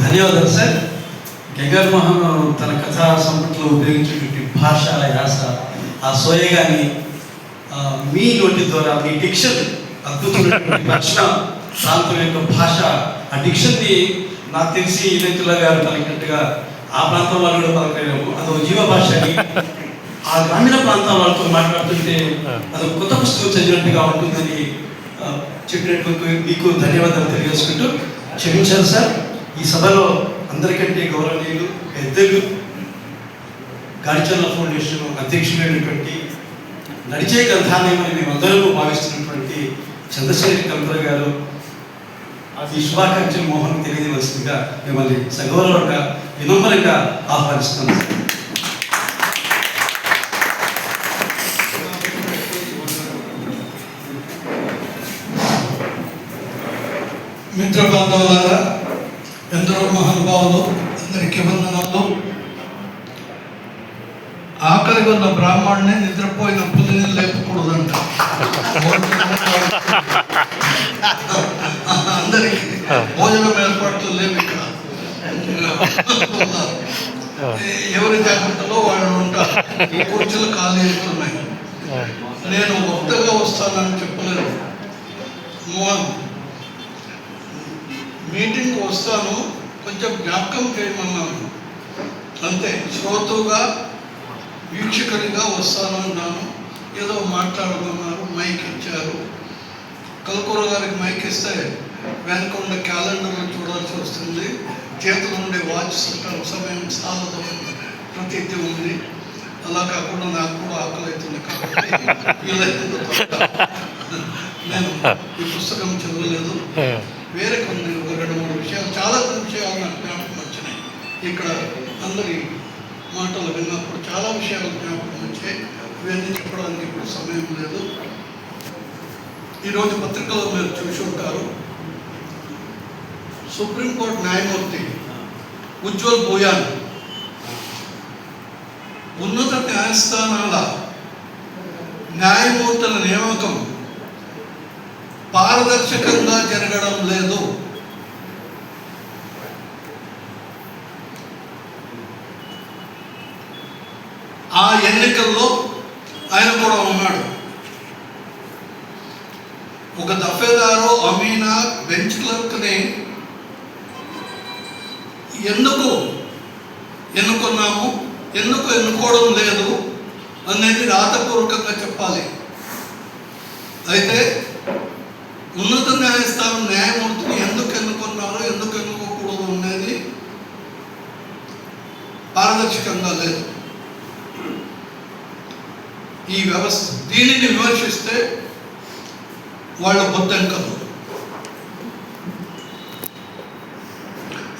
ధన్యవాదాలు సార్. గంగర్ మోహన్ తన కథా సంపుట్లో ఉపయోగించేటువంటి భాష, యాస, ఆ సోయగాని మీ నోటి ద్వారా మీ డిక్షన్ అద్భుతమైనటువంటి రచన ప్రాంతం యొక్క భాష, ఆ డిక్షన్ని నాకు తెలిసి ఇలెంతుల గారు పలికినట్టుగా ఆ ప్రాంతం వాళ్ళు కూడా పలకలేము. అదొక జీవ భాష అని ఆ గ్రామీణ ప్రాంతాల వాళ్ళతో మాట్లాడుతుంటే అదొక కొత్త పుస్తకం చదివినట్టుగా ఉంటుందని చెప్పినట్టు మీకు ధన్యవాదాలు తెలియజేసుకుంటూ క్షమించారు సార్. ఈ సభలో అందరికంటే గౌరవనీయులు పెద్దలు, గాడిచర్ల ఫౌండేషన్ అధ్యక్షులైనటువంటి, నడిచే గ్రంథాలయమని మేమందరూ భావిస్తున్నటువంటి చంద్రశేఖర్ కల్పర గారు ఈ శుభాకాంక్షలు మోహన్ తెలియజేయవలసిందిగా మిమ్మల్ని సగౌరవంగా వినమ్రంగా ఆహ్వానిస్తున్నాను. మిత్ర బాంధవులారా, ఎందరో మహానుభావులు, అందరికీ వందనాలు. ఆకలిగా ఉన్న బ్రాహ్మణ్ణి నిద్రపోయిన పులిని లేపకూడదంట. అందరికీ భోజనం ఏర్పాట్లు లేవు ఇక్కడ. ఎవరి జాగ్రత్తలో వాళ్ళు ఉంటారు. ఈ కుర్చీలు ఖాళీ అవుతున్నాయి. నేను కొత్తగా వస్తానని చెప్పలేదు. మీటింగ్కి వస్తాను, కొంచెం జ్ఞాపకం చేయమన్నాను అంతే. శ్రోతగా వీక్షకుడిగా వస్తాను అన్నాను. ఏదో మాట్లాడమన్నారు, మైక్ ఇచ్చారు. కల్కూర గారికి మైక్ ఇస్తే వెనక ఉండే క్యాలెండర్లో చూడాల్సి వస్తుంది. చేతులు ఉండే వాచ్ సమయం సాలదు ప్రతీతి ఉంది. అలా కాకుండా నాకు కూడా ఆకలి అవుతుంది కాబట్టి నేను ఈ పుస్తకం చదవలేదు. వేరే కొన్ని ఒక 2-3 విషయాలు, చాలా విషయాలు నాకు జ్ఞాపకం వచ్చినాయి. ఇక్కడ అందరి మాటలు విన్నప్పుడు చాలా విషయాలు జ్ఞాపకం వచ్చాయి. ఇవన్నీ చెప్పడానికి ఇప్పుడు సమయం లేదు. ఈరోజు పత్రికలో మీరు చూసి ఉంటారు, సుప్రీంకోర్టు న్యాయమూర్తి ఉజ్వల్ భూయాన్ ఉన్నత న్యాయస్థానాల న్యాయమూర్తుల నియామకం పారదర్శకంగా జరగడం లేదు. ఆ ఎన్నికల్లో ఆయన కూడా ఉన్నాడు. ఒక దఫేదారు అమీనా బెంచ్ క్లర్క్ని ఎందుకు ఎన్నుకున్నాము, ఎందుకు ఎన్నుకోవడం లేదు అనేది రాతపూర్వకంగా చెప్పాలి. అయితే ఉన్నత న్యాయస్థానం న్యాయమూర్తిని ఎందుకు ఎన్నుకున్నారో, ఎందుకు ఎన్నుకోకూడదు అనేది పారదర్శకంగా లేదు ఈ వ్యవస్థ. దీనిని విమర్శిస్తే వాళ్ళ బొద్దంకలు.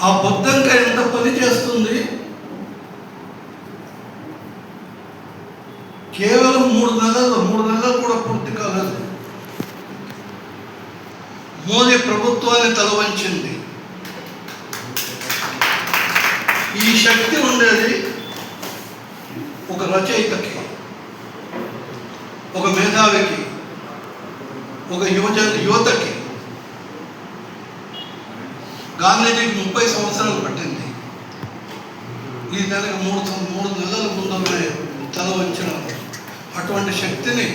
ఆ బొద్దంక ఎంత పని చేస్తుంది? కేవలం 3 నెలలు కూడా పూర్తి కాలేదు. మోదీ ప్రభుత్వాన్ని తలవంచింది. ఈ శక్తి ఉండేది ఒక రచయితకి, ఒక మేధావికి, ఒక యువతకి. గాంధీజీకి 30 సంవత్సరాలు పట్టింది. ఈ దానికి 3 నెలల ముందు తల వంచడం. అటువంటి శక్తిని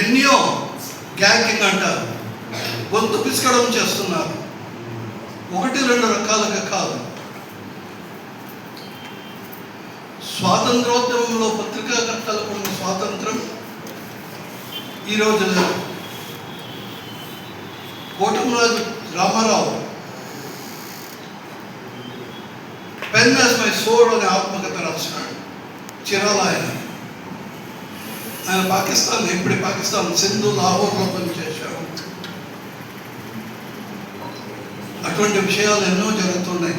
ఎన్నో గ్యాగింగ్ అంటారు, గొంతు పిసకడం చేస్తున్నారు. 1-2 రకాలుగా కాదు. స్వాతంత్రోద్యమంలో పత్రికాకర్తలకు ఉన్న స్వాతంత్రం ఈరోజు లేదు. Kotamraju Ramarao pen as my sword అనే ఆత్మకథ రాసినాడు. చిరాల ఆయన పాకిస్తాన్ సింధు, లాహోర్లో పనిచేశాడు. అటువంటి విషయాలు ఎన్నో జరుగుతున్నాయి.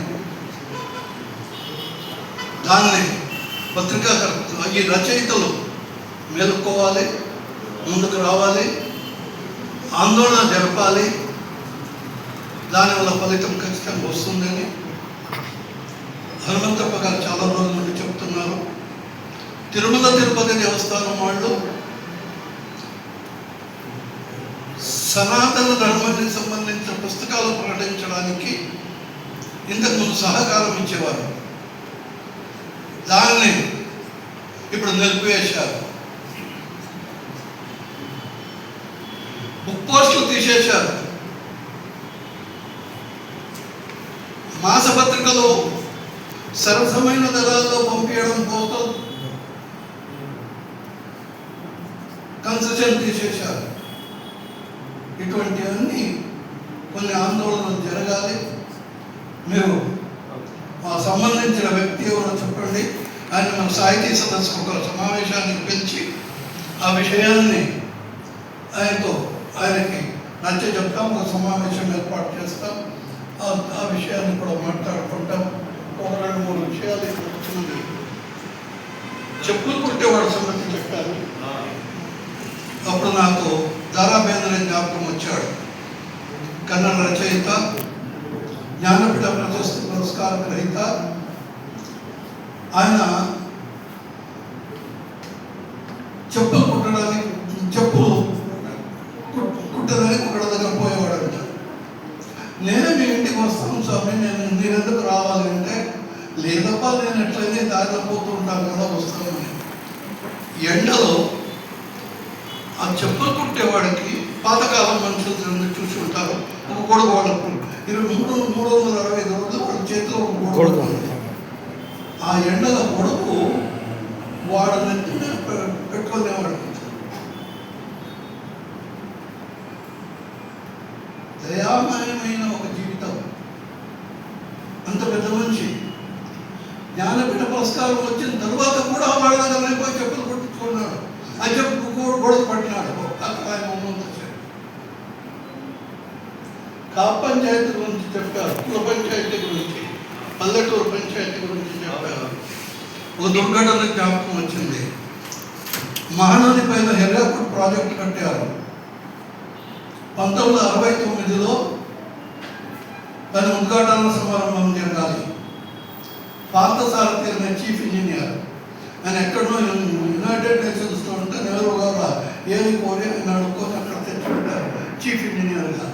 దాన్ని పత్రికాకర్తలు, ఈ రచయితలు మేలుకోవాలి, ముందుకు రావాలి, ఆందోళన జరపాలి. దానివల్ల ఫలితం ఖచ్చితంగా వస్తుందని హనుమంతప్ప గారు చాలా రోజుల నుండి చెప్తున్నారు. తిరుమల తిరుపతి దేవస్థానం వాళ్ళు సనాతన ధర్మానికి సంబంధించిన పుస్తకాలు ప్రకటించడానికి ఇంతకుముందు సహకారం ఇచ్చేవారు. దాన్ని ఇప్పుడు నిలిపివేశారు. బుక్ పోస్టులు తీసేశారు. మాసపత్రికలు సరసమైన ధరల్లో పంపించడం కోసం కన్సెషన్ తీసేశారు. ఇటువంటివన్నీ కొన్ని ఆందోళనలు జరగాలి. మీరు సంబంధించిన వ్యక్తి ఎవరో చెప్పండి. ఆయన మన సాహితీ సదస్సుకు ఒక సమావేశానికి పిలిచి ఆ విషయాన్ని ఆయనకి నచ్చ చెప్తాం. ఒక సమావేశం ఏర్పాటు చేస్తాం. ఆ విషయాన్ని కూడా మాట్లాడుకుంటాం. ఒక 2-3 విషయాలు ఇక్కడ వచ్చింది. చెప్పులు కుట్టేవాడు సంగతి చెప్పారు. అప్పుడు నాకు దారాబేంద్ర జ్ఞాపకం వచ్చాడు. కన్నడ రచయిత, జ్ఞానపీఠ ప్రశస్తి పురస్కార గ్రహీత. ఆయన చెప్పులు కుట్టడానికి కుక్కడ దగ్గర పోయేవాడంట. నేనే మీ ఇంటికి వస్తాను స్వామి, నేను ఎందుకు రావాలి అంటే, లేదప్పా నేను ఎట్లయితే దారిలో పోతూ ఉంటాను కదా, వస్తాను. ఎండలో ఆ చెప్పులు కుట్టేవాడికి పాతకాలం మనుషులు చూసి ఉంటారు. ఒక గొడుగు వాడుకు 365 రోజులు వాళ్ళ చేతిలో ఒక గొడుగు. ఆ ఎండల గొడుగు వాడు నెత్తిన పెట్టుకునేవాడు. దయామయమైన ఒక జీవితం. అంత పెద్ద మనిషి. జ్ఞానపీఠ పురస్కారం వచ్చిన తర్వాత కూడా వాళ్ళ దగ్గర పోయి చెప్పులు కొట్టుకున్నాడు. ఆ చెప్పు గొడవ పట్టినాడు. ఆయన కాప్ పంచాయతీ గురించి చెప్పారు. కుల పంచాయతీ గురించి, పల్లెటూరు పంచాయతీ గురించి చెప్పారు. ఒక దుర్ఘటన జ్ఞాపకం వచ్చింది. మహానది పైన హెర్రాకుడ్ ప్రాజెక్ట్ కట్టారు. 1969లో దాని ఉద్ఘాటన సమారంభం జరగాలి. పార్థసారథి అనే చీఫ్ ఇంజనీర్, ఆయన ఎక్కడో యునైటెడ్ నేషన్స్లో ఉంటే నెహ్రూ గారు ఏది కోరి ఆయన అడుక్కొని అక్కడ తెచ్చుకుంటారు చీఫ్ ఇంజనీర్గా.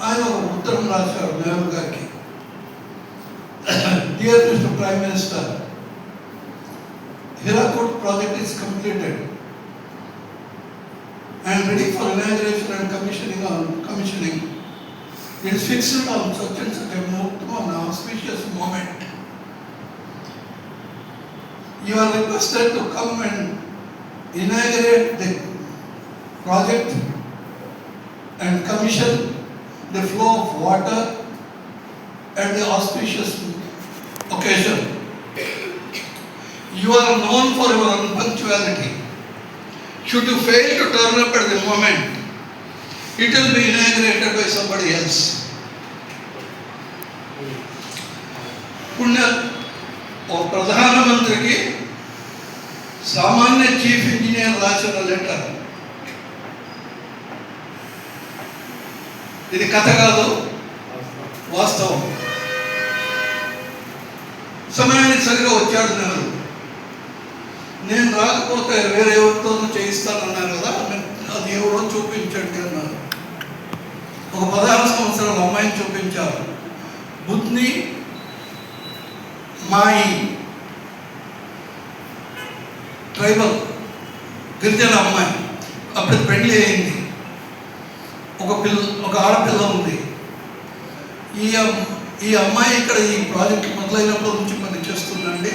ఆయన ఒక ఉత్తరం రాశారు నెహ్రూ గారికి. Dear mister prime minister, Hirakud project is completed and ready for inauguration and commissioning. It is fixed on such and such an auspicious moment. You are requested to come and inaugurate the project and commission the flow of water at the auspicious occasion. You are known for your unpunctuality. Should you fail to turn up at the moment, it will be inaugurated by somebody else. పుణ్య ఒక ప్రధానమంత్రికి సామాన్య chief engineer రాసిన letter. ఇది కథ కాదు, వాస్తవం. సమయానికి సరిగా వచ్చాడు నెహ్రూ. నేను రాకపోతే వేరే ఎవరితోనూ చేయిస్తానన్నారు కదా, అది ఎవరో చూపించండి అన్నారు. ఒక 16 సంవత్సరాల అమ్మాయిని చూపించారు. బుద్ని మాయి, ట్రైబల్ గిరిజన అమ్మాయి. అప్పుడు పెళ్లి అయింది. ఒక ఆడపిల్ల ఉంది. ఈ అమ్మాయి ఇక్కడ ఈ ప్రాజెక్ట్ మొదలైనప్పటి నుంచి పని చేస్తుందండి.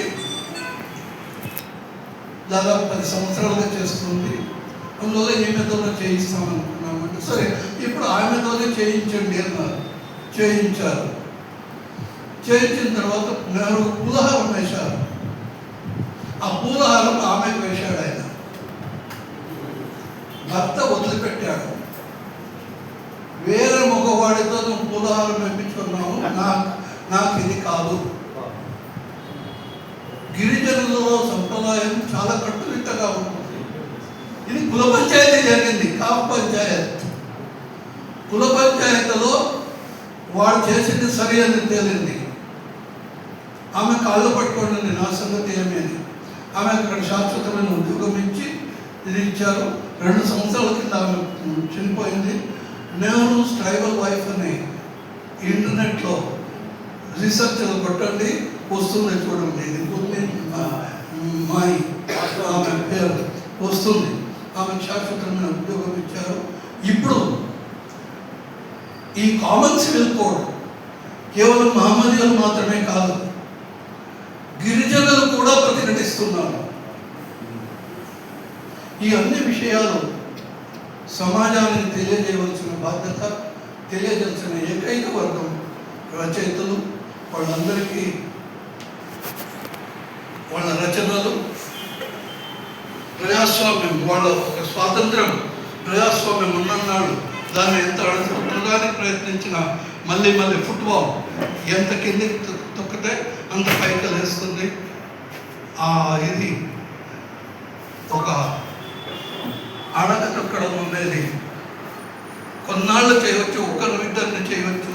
దాదాపు 10 సంవత్సరాలుగా చేస్తుంది. అందువల్ల ఈమెతోనే చేయిస్తామనుకున్నామంటే, సరే ఇప్పుడు ఆమెతోనే చేయించండి అన్నారు. చేయించారు. చేయించిన తర్వాత నెహ్రూ పూలహారం వేశారు. ఆ పూలహారం ఆమెకు వేశాడు ఆయన. భర్త వదిలిపెట్టాడు. వేరే మగవాడితో నువ్వు పూలహారం వేయించుకున్నావు, నాకు ఇది కాదు. గిరిజనులలో సంప్రదాయం చాలా కట్టుదిట్టగా ఉంటుంది. ఇది కుల పంచాయతీ జరిగింది, కాప్ పంచాయత్. కుల పంచాయతీలో వాడు చేసింది సరి అని తేలింది. ఆమె కాళ్ళు పట్టుకోండి, నా సంగతి ఏమేది. ఆమె అక్కడ శాశ్వతమైన ఉద్యోగం ఇచ్చి ఇది ఇచ్చారు. 2 సంవత్సరాల కింద ఆమె చనిపోయింది. నెహ్రూస్ ట్రైబల్ వైఫ్ అని ఇంటర్నెట్లో రీసెర్చ్లో కొట్టండి, వస్తుంది చూడండి. ఇది మాయి ఆమె పేరు వస్తుంది. ఆమె శాశ్వతమైన ఉద్యోగం ఇచ్చారు. ఇప్పుడు ఈ కామన్ సివిల్ కోడ్ కేవలం మహమ్మదీయులు మాత్రమే కాదు, గిరిజనులు కూడా ప్రతిఘటిస్తున్నారు. ఈ అన్ని విషయాలు సమాజానికి తెలియజేయవలసిన బాధ్యత, తెలియజేయాల్సిన ఏకైక వర్గం రచయితలు. వాళ్ళందరికీ వాళ్ళ రచనలు ప్రజాస్వామ్యం, వాళ్ళ ఒక స్వాతంత్రం, ప్రజాస్వామ్యం ఉన్నన్నాడు దాన్ని ఎంత అడుగుతుండడానికి ప్రయత్నించినా మళ్ళీ ఫుట్బాల్ ఎంత కిందికి తొక్కితే అంత పైకి లేస్తుంది. ఇది ఒక అడగ తొక్కడం అనేది కొన్నాళ్ళు చేయవచ్చు, ఒకరు ఇద్దరిని చేయవచ్చు.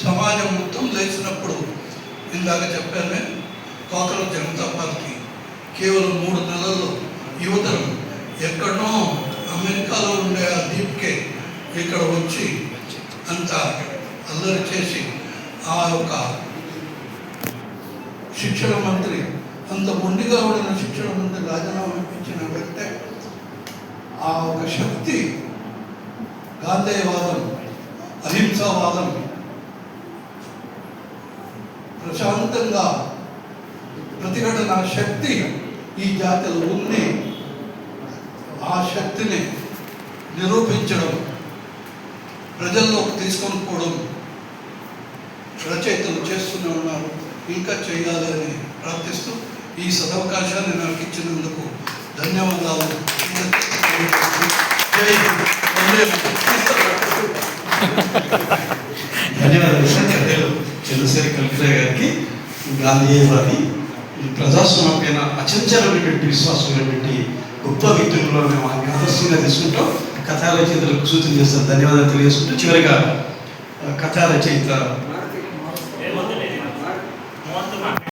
సమాజం మొత్తం లేచినప్పుడు, ఇందాక చెప్పానే కాంగ్రెస్ జనతా పార్టీ కేవలం 3 నెలల్లో యువతరం ఎక్కడో అమెరికాలో ఉండే ఆ దీప్కే ఇక్కడ వచ్చి అంత అల్లరి చేసి ఆ యొక్క శిక్షణ మంత్రి, అంత మొండిగా ఉన్న శిక్షణ మంత్రి రాజీనామా ఇప్పించిన వ్యక్తే ఆ ఒక శక్తి, గాంధేయవాదం, అహింసావాదం, ప్రశాంతంగా ప్రతిఘటన శక్తి ఈ జాతిలో ఉంది. ఆ శక్తిని నిరూపించడం, ప్రజల్లోకి తీసుకొని పోవడం రచయితలు చేస్తూనే ఉన్నారు, ఇంకా చేయాలి అని ప్రార్థిస్తూ ఈ సదవకాశాన్ని నాకు ఇచ్చినందుకు ధన్యవాదాలు. ధన్యవాదాలు చంద్రశేఖర్ కల్కరే గారికి. గాంధీవాది, ప్రజాస్వామ్యమైన అచంచలమైనటువంటి విశ్వాసమైనటువంటి గొప్ప వ్యక్తులలో మేము ఆదర్శంగా తీసుకుంటాం. కథా రచయితలకు సూచన చేస్తారు. ధన్యవాదాలు తెలియజేసుకుంటూ చివరిగా కథా రచయిత